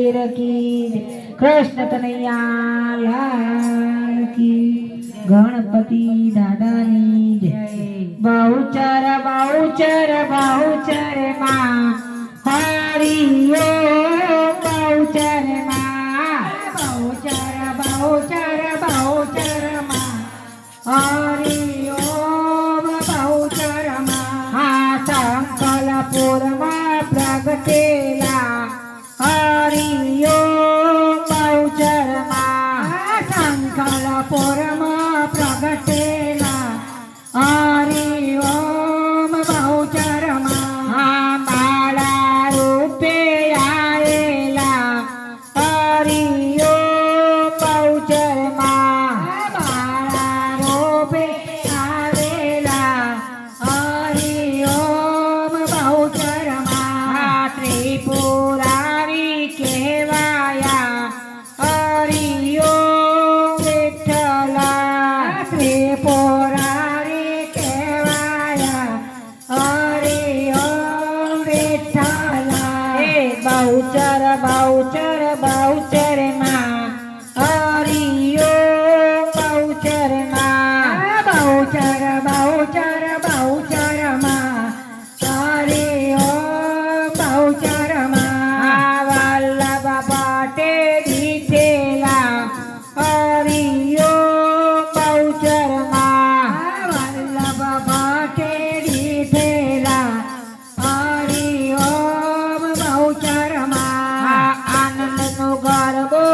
की कृष्ण कन्हैया लाल की गणपति दादा नी जय। बहुचर बहुचर बहुचर माँ हरियो बहुचर माँ बहुचर बहुचर बहुचर माँ हरियो बहुचर माँ। हाँ संकलपुर माँ प्रगटेला हरियो बहुचर माँ संकलपुर माँ प्रगटेला हरियो बहुचर माँ। बाला रूपे आएला हरियो बहुचर माँ बाला रूपे आएला हरियो बहुचर माँ। त्रिपुरारी केवाया हरियो विठ्ठला त्रिपुरारी केवाया हरियो विठ्ठला। बहुचर बहुचर बहुचर माँ हरियो बहुचर माँ बहुचर बहुचर बहुचर माँ हरियो बहुचर माँ। वल्लभ पाटे दिठेला हरियो बहुचर माँ वल्लभ पाटे दिठेला हरियो बहुचर माँ। आनंद नो गरबो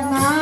ના